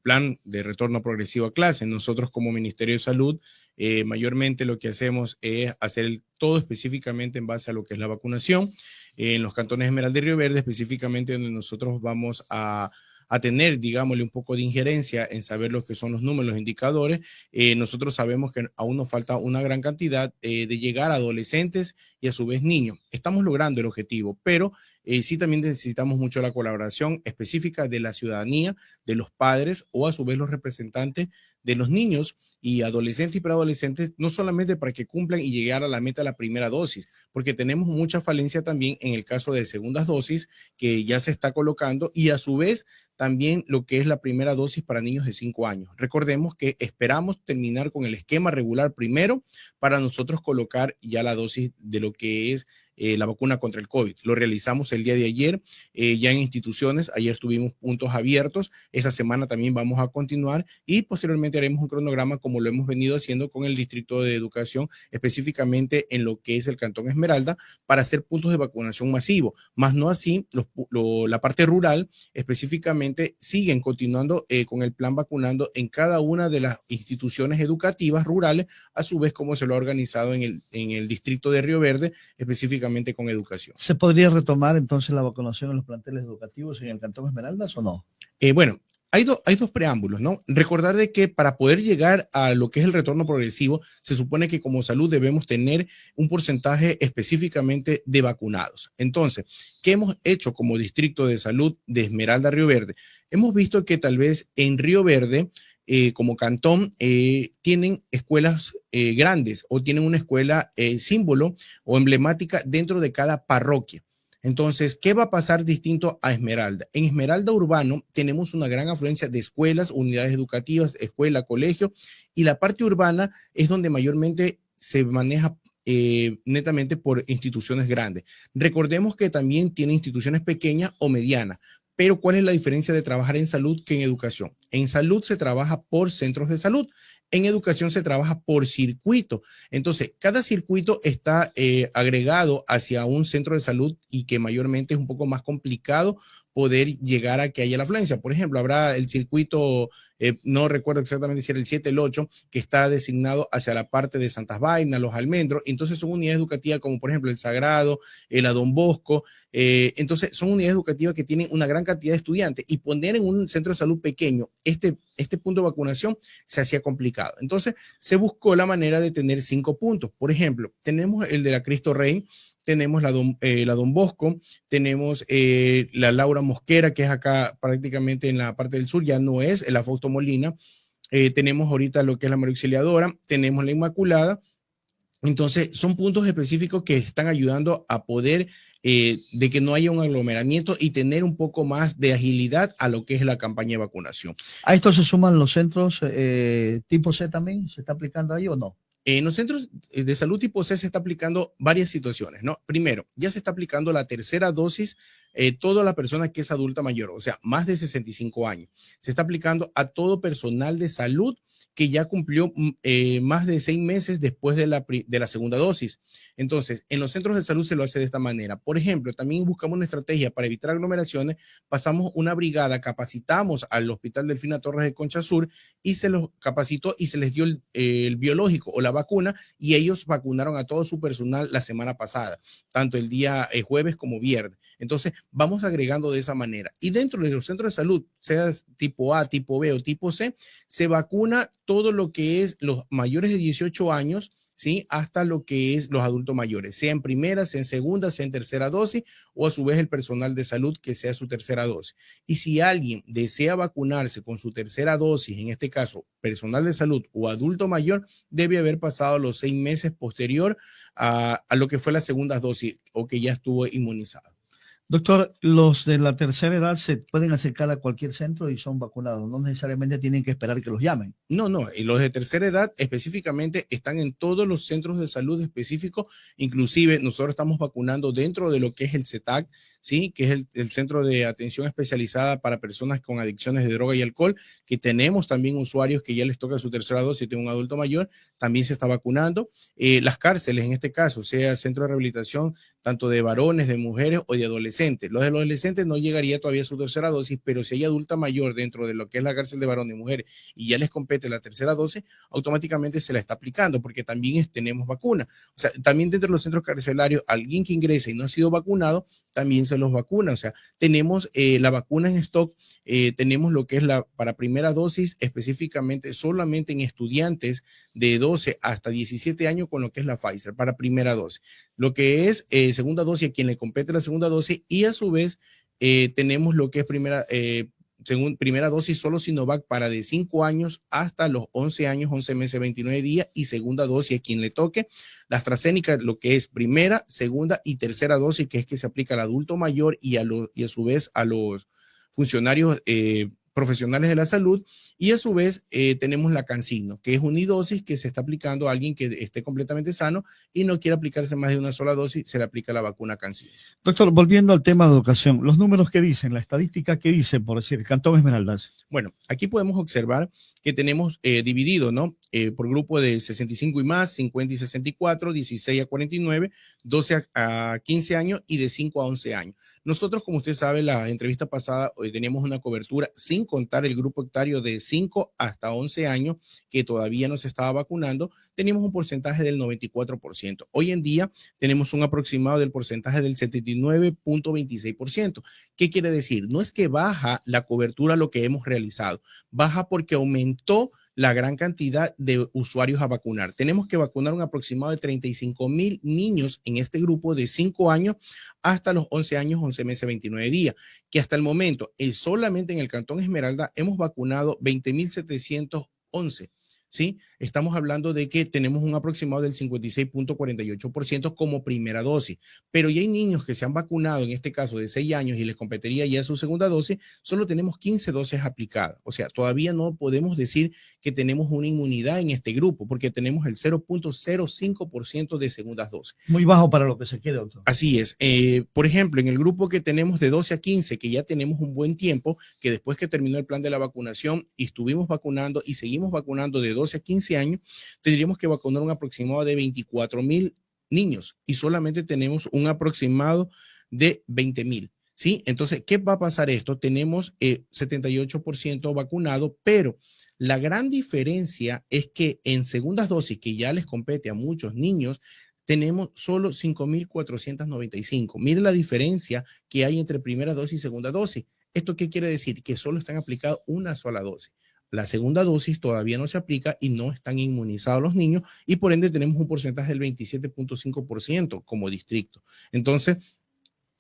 plan de retorno progresivo a clase. Nosotros como Ministerio de Salud, mayormente lo que hacemos es hacer todo específicamente en base a lo que es la vacunación. En los cantones Esmeralda y Río Verde, específicamente donde nosotros vamos a tener, digámosle, un poco de injerencia en saber lo que son los números, los indicadores. Nosotros sabemos que aún nos falta una gran cantidad de llegar a adolescentes y a su vez niños. Estamos logrando el objetivo, pero sí también necesitamos mucho la colaboración específica de la ciudadanía, de los padres o a su vez los representantes de los niños y adolescentes y preadolescentes, no solamente para que cumplan y llegar a la meta de la primera dosis, porque tenemos mucha falencia también en el caso de segundas dosis que ya se está colocando y a su vez también lo que es la primera dosis para niños de 5 años. Recordemos que esperamos terminar con el esquema regular primero para nosotros colocar ya la dosis de lo que es la vacuna contra el COVID. Lo realizamos el día de ayer ya en instituciones. Ayer tuvimos puntos abiertos. Esta semana también vamos a continuar y posteriormente haremos un cronograma como lo hemos venido haciendo con el Distrito de Educación, específicamente en lo que es el Cantón Esmeralda, para hacer puntos de vacunación masivo. Más no así, la parte rural específicamente siguen continuando con el plan vacunando en cada una de las instituciones educativas rurales, a su vez como se lo ha organizado en el Distrito de Río Verde, específicamente con educación. ¿Se podría retomar entonces la vacunación en los planteles educativos en el Cantón Esmeraldas o no? Bueno, hay dos preámbulos, ¿no? Recordar de que para poder llegar a lo que es el retorno progresivo, se supone que como salud debemos tener un porcentaje específicamente de vacunados. Entonces, ¿qué hemos hecho como Distrito de Salud de Esmeralda Río Verde? Hemos visto que tal vez en Río Verde, como cantón, tienen escuelas grandes o tienen una escuela símbolo o emblemática dentro de cada parroquia. Entonces, ¿qué va a pasar distinto a Esmeralda? En Esmeralda Urbano tenemos una gran afluencia de escuelas, unidades educativas, escuela, colegio, y la parte urbana es donde mayormente se maneja netamente por instituciones grandes. Recordemos que también tiene instituciones pequeñas o medianas. Pero ¿cuál es la diferencia de trabajar en salud que en educación? En salud se trabaja por centros de salud, en educación se trabaja por circuito. Entonces, cada circuito está agregado hacia un centro de salud y que mayormente es un poco más complicado poder llegar a que haya la afluencia. Por ejemplo, habrá el circuito, no recuerdo exactamente si era el 7, el 8, que está designado hacia la parte de Santas Vainas, Los Almendros. Entonces son unidades educativas como por ejemplo el Sagrado, el Don Bosco. Entonces son unidades educativas que tienen una gran cantidad de estudiantes y poner en un centro de salud pequeño este punto de vacunación se hacía complicado. Entonces se buscó la manera de tener 5 puntos. Por ejemplo, tenemos el de la Cristo Rey, tenemos la Don Bosco, tenemos la Laura Mosquera, que es acá prácticamente en la parte del sur, ya no es la Fausto Molina. Tenemos ahorita lo que es la María Auxiliadora, tenemos la Inmaculada. Entonces, son puntos específicos que están ayudando a poder de que no haya un aglomeramiento y tener un poco más de agilidad a lo que es la campaña de vacunación. ¿A esto se suman los centros tipo C también? ¿Se está aplicando ahí o no? En los centros de salud tipo C se está aplicando varias situaciones, ¿no? Primero, ya se está aplicando la tercera dosis toda la persona que es adulta mayor, o sea, más de 65 años. Se está aplicando a todo personal de salud que ya cumplió más de 6 meses después de la segunda dosis. Entonces, en los centros de salud se lo hace de esta manera. Por ejemplo, también buscamos una estrategia para evitar aglomeraciones. Pasamos una brigada, capacitamos al Hospital Delfina Torres de Concha Sur y se los capacitó y se les dio el biológico o la vacuna y ellos vacunaron a todo su personal la semana pasada, tanto el día jueves como viernes. Entonces, vamos agregando de esa manera. Y dentro de los centros de salud, sea tipo A, tipo B o tipo C, se vacuna todo lo que es los mayores de 18 años, ¿sí? Hasta lo que es los adultos mayores, sea en primera, sea en segunda, sea en tercera dosis, o a su vez el personal de salud que sea su tercera dosis. Y si alguien desea vacunarse con su tercera dosis, en este caso personal de salud o adulto mayor, debe haber pasado los 6 meses posterior a lo que fue la segunda dosis o que ya estuvo inmunizado. Doctor, los de la tercera edad se pueden acercar a cualquier centro y son vacunados, no necesariamente tienen que esperar que los llamen. No, y los de tercera edad específicamente están en todos los centros de salud específicos, inclusive nosotros estamos vacunando dentro de lo que es el CETAC, ¿sí? Que es el Centro de Atención Especializada para Personas con Adicciones de Droga y Alcohol, que tenemos también usuarios que ya les toca su tercera dosis de un adulto mayor, también se está vacunando. Las cárceles, en este caso, sea el centro de rehabilitación tanto de varones, de mujeres o de adolescentes, adolescentes. Los de los adolescentes no llegaría todavía a su tercera dosis, pero si hay adulta mayor dentro de lo que es la cárcel de varones y mujeres y ya les compete la tercera dosis, automáticamente se la está aplicando porque también tenemos vacuna. O sea, también dentro de los centros carcelarios, alguien que ingrese y no ha sido vacunado, también se los vacuna. O sea, tenemos la vacuna en stock, tenemos lo que es la para primera dosis específicamente solamente en estudiantes de 12 hasta 17 años con lo que es la Pfizer para primera dosis. Lo que es segunda dosis a quien le compete la segunda dosis y a su vez tenemos lo que es primera dosis solo Sinovac para de 5 años hasta los 11 años, 11 meses, 29 días y segunda dosis a quien le toque. La AstraZeneca, lo que es primera, segunda y tercera dosis, que es que se aplica al adulto mayor y a su vez a los funcionarios profesionales de la salud, y a su vez tenemos la CanSino, que es unidosis que se está aplicando a alguien que esté completamente sano y no quiere aplicarse más de una sola dosis, se le aplica la vacuna CanSino. Doctor, volviendo al tema de educación, los números que dicen, la estadística que dice, por decir, el Cantón Esmeraldas. Bueno, aquí podemos observar que tenemos dividido, ¿no? Por grupo de 65 y más, 50 y 64, 16 a 49, 12 a 15 años y de 5 a 11 años. Nosotros, como usted sabe, la entrevista pasada, hoy teníamos una cobertura sin contar el grupo etario de 5 hasta 11 años que todavía no se estaba vacunando, teníamos un porcentaje del 94%. Hoy en día tenemos un aproximado del porcentaje del 79.26%. ¿Qué quiere decir? No es que baja la cobertura lo que hemos realizado, baja porque aumentó la gran cantidad de usuarios a vacunar. Tenemos que vacunar un aproximado de 35,000 niños en este grupo de 5 años hasta los 11 años, 11 meses, 29 días, que hasta el momento, solamente en el Cantón Esmeralda, hemos vacunado 20,711. ¿Sí? Estamos hablando de que tenemos un aproximado del 56.48% como primera dosis, pero ya hay niños que se han vacunado, en este caso de 6 años y les competiría ya su segunda dosis, solo tenemos 15 dosis aplicadas. O sea, todavía no podemos decir que tenemos una inmunidad en este grupo porque tenemos el 0.05% de segundas dosis. Muy bajo para lo que se quiere, doctor. Así es. Por ejemplo, en el grupo que tenemos de 12 a 15, que ya tenemos un buen tiempo, que después que terminó el plan de la vacunación y estuvimos vacunando y seguimos vacunando de 12 a 15 años, tendríamos que vacunar un aproximado de 24,000 niños y solamente tenemos un aproximado de 20,000. ¿Sí? Entonces, ¿qué va a pasar esto? Tenemos 78% vacunado, pero la gran diferencia es que en segundas dosis, que ya les compete a muchos niños, tenemos solo 5,495. Mire la diferencia que hay entre primera dosis y segunda dosis. ¿Esto qué quiere decir? Que solo están aplicados una sola dosis. La segunda dosis todavía no se aplica y no están inmunizados los niños y por ende tenemos un porcentaje del 27.5% como distrito. Entonces,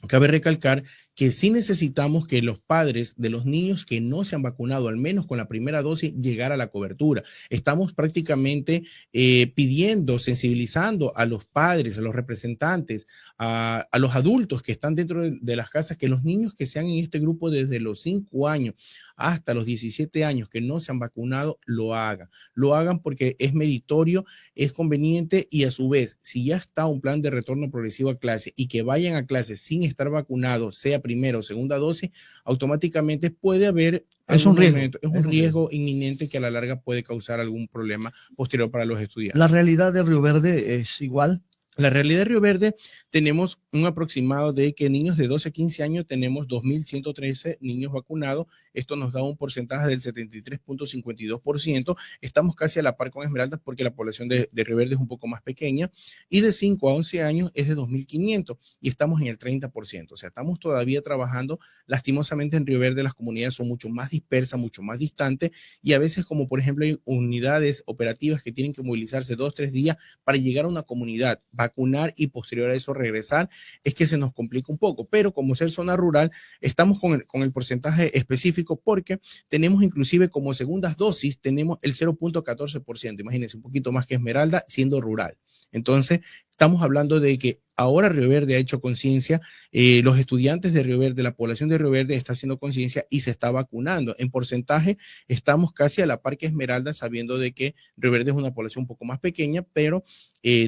cabe recalcar que sí necesitamos que los padres de los niños que no se han vacunado, al menos con la primera dosis, llegar a la cobertura. Estamos prácticamente pidiendo, sensibilizando a los padres, a los representantes, a los adultos que están dentro de las casas, que los niños que sean en este grupo desde los 5 años hasta los 17 años que no se han vacunado, lo hagan. Lo hagan porque es meritorio, es conveniente y a su vez, si ya está un plan de retorno progresivo a clase y que vayan a clase sin estar vacunados, sea primera o segunda dosis, automáticamente puede haber un riesgo inminente que a la larga puede causar algún problema posterior para los estudiantes. ¿La realidad de Río Verde es igual? La realidad de Río Verde tenemos un aproximado de que niños de 12 a 15 años tenemos 2,113 niños vacunados. Esto nos da un porcentaje del 73.52%. Estamos casi a la par con Esmeraldas porque la población de Río Verde es un poco más pequeña. Y de 5 a 11 años es de 2,500 y estamos en el 30%. O sea, estamos todavía trabajando. Lastimosamente en Río Verde las comunidades son mucho más dispersas, mucho más distantes y a veces como por ejemplo hay unidades operativas que tienen que movilizarse 2 o 3 días para llegar a una comunidad, vacunar y posterior a eso regresar, es que se nos complica un poco, pero como ser zona rural, estamos con el porcentaje específico porque tenemos inclusive como segundas dosis, tenemos el 0.14%, imagínense, un poquito más que Esmeralda siendo rural. Entonces, estamos hablando de que ahora Río Verde ha hecho conciencia, los estudiantes de Río Verde, la población de Río Verde está haciendo conciencia y se está vacunando. En porcentaje estamos casi a la par que Esmeralda, sabiendo de que Río Verde es una población un poco más pequeña, pero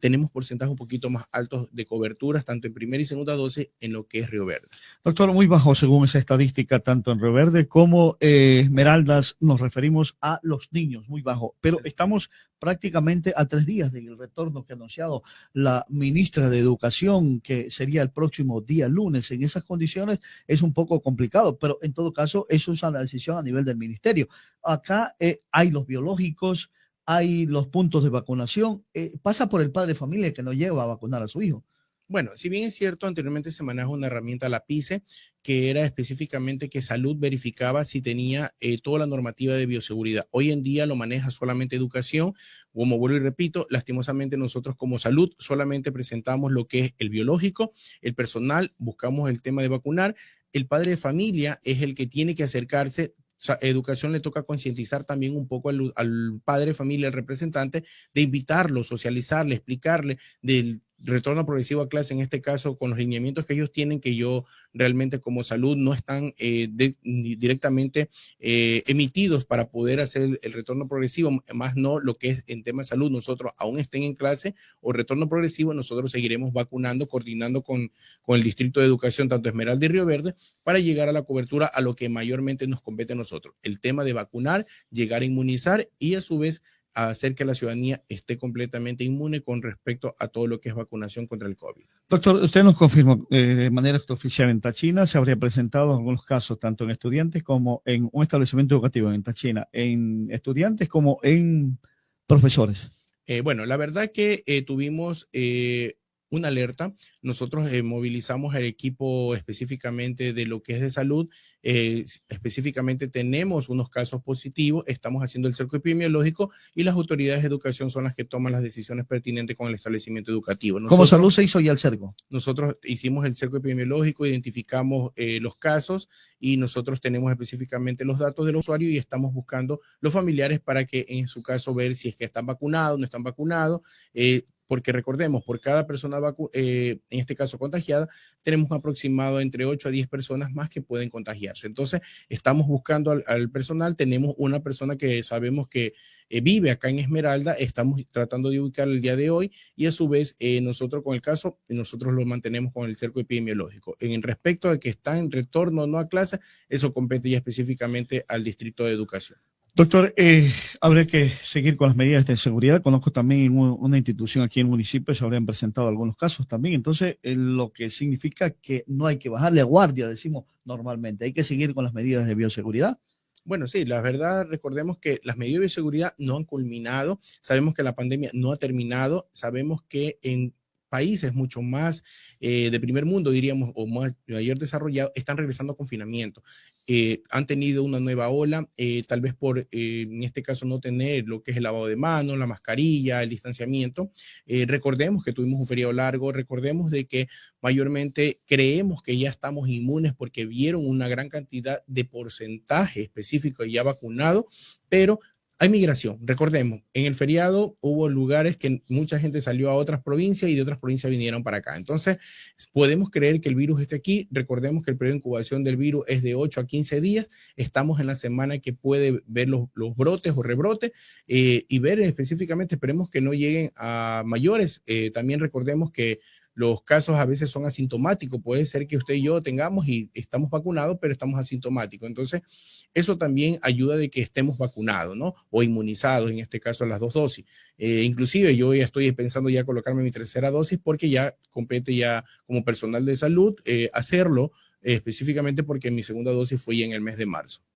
tenemos porcentajes un poquito más altos de coberturas, tanto en primera y segunda dosis en lo que es Río Verde. Doctor, muy bajo según esa estadística, tanto en Río Verde como Esmeraldas, nos referimos a los niños, muy bajo, pero estamos prácticamente a 3 días del retorno que ha anunciado la la ministra de Educación, que sería el próximo día lunes. En esas condiciones es un poco complicado, pero en todo caso, eso es una decisión a nivel del ministerio. Acá hay los biológicos, hay los puntos de vacunación. Pasa por el padre de familia que no lleva a vacunar a su hijo. Bueno, si bien es cierto, anteriormente se maneja una herramienta, la PICE, que era específicamente que Salud verificaba si tenía toda la normativa de bioseguridad. Hoy en día lo maneja solamente Educación. Como vuelvo y repito, lastimosamente nosotros como Salud solamente presentamos lo que es el biológico, el personal, buscamos el tema de vacunar. El padre de familia es el que tiene que acercarse. Educación le toca concientizar también un poco al padre de familia, al representante, de invitarlo, socializarle, explicarle del retorno progresivo a clase, en este caso con los lineamientos que ellos tienen, que yo realmente como Salud no están directamente emitidos para poder hacer el retorno progresivo, más no lo que es en tema de salud. Nosotros aún estén en clase o retorno progresivo, nosotros seguiremos vacunando, coordinando con el Distrito de Educación, tanto Esmeralda y Río Verde, para llegar a la cobertura a lo que mayormente nos compete a nosotros, el tema de vacunar, llegar a inmunizar y a su vez a hacer que la ciudadanía esté completamente inmune con respecto a todo lo que es vacunación contra el COVID. Doctor, usted nos confirmó de manera extraoficial en Táchina se habría presentado algunos casos tanto en estudiantes como en un establecimiento educativo en Táchina, en estudiantes como en profesores. Bueno, la verdad que tuvimos una alerta. Nosotros movilizamos el equipo específicamente de lo que es de salud. Específicamente tenemos unos casos positivos. Estamos haciendo el cerco epidemiológico y las autoridades de educación son las que toman las decisiones pertinentes con el establecimiento educativo. ¿Cómo Salud se hizo ya el cerco? Nosotros hicimos el cerco epidemiológico, identificamos los casos y nosotros tenemos específicamente los datos del usuario y estamos buscando los familiares para que en su caso ver si es que están vacunados, no están vacunados. Porque recordemos, por cada persona en este caso contagiada, tenemos un aproximado entre 8 a 10 personas más que pueden contagiarse. Entonces, estamos buscando al personal. Tenemos una persona que sabemos que vive acá en Esmeralda, estamos tratando de ubicar el día de hoy y a su vez nosotros con el caso, nosotros lo mantenemos con el cerco epidemiológico. En respecto de que está en retorno o no a clase, eso compete ya específicamente al Distrito de Educación. Doctor, habría que seguir con las medidas de seguridad. Conozco también una institución aquí en el municipio, se habrían presentado algunos casos también. Entonces, lo que significa que no hay que bajarle a guardia, decimos normalmente. Hay que seguir con las medidas de bioseguridad. Bueno, sí, la verdad, recordemos que las medidas de seguridad no han culminado. Sabemos que la pandemia no ha terminado. Sabemos que en países mucho más de primer mundo, diríamos, o más mayor desarrollado, están regresando a confinamiento. Han tenido una nueva ola, tal vez por, en este caso, no tener lo que es el lavado de manos, la mascarilla, el distanciamiento. Recordemos que tuvimos un feriado largo, recordemos de que mayormente creemos que ya estamos inmunes porque vieron una gran cantidad de porcentaje específico ya vacunado, pero hay migración. Recordemos, en el feriado hubo lugares que mucha gente salió a otras provincias y de otras provincias vinieron para acá. Entonces, podemos creer que el virus esté aquí. Recordemos que el periodo de incubación del virus es de 8 a 15 días. Estamos en la semana que puede ver los brotes o rebrotes y ver específicamente, esperemos que no lleguen a mayores. También recordemos que los casos a veces son asintomáticos. Puede ser que usted y yo tengamos y estamos vacunados, pero estamos asintomáticos. Entonces, eso también ayuda de que estemos vacunados, ¿no? O inmunizados, en este caso, las 2 dosis. Inclusive yo ya estoy pensando ya colocarme mi 3ª dosis porque ya compete ya como personal de salud hacerlo específicamente porque mi 2ª dosis fue ya en el mes de marzo.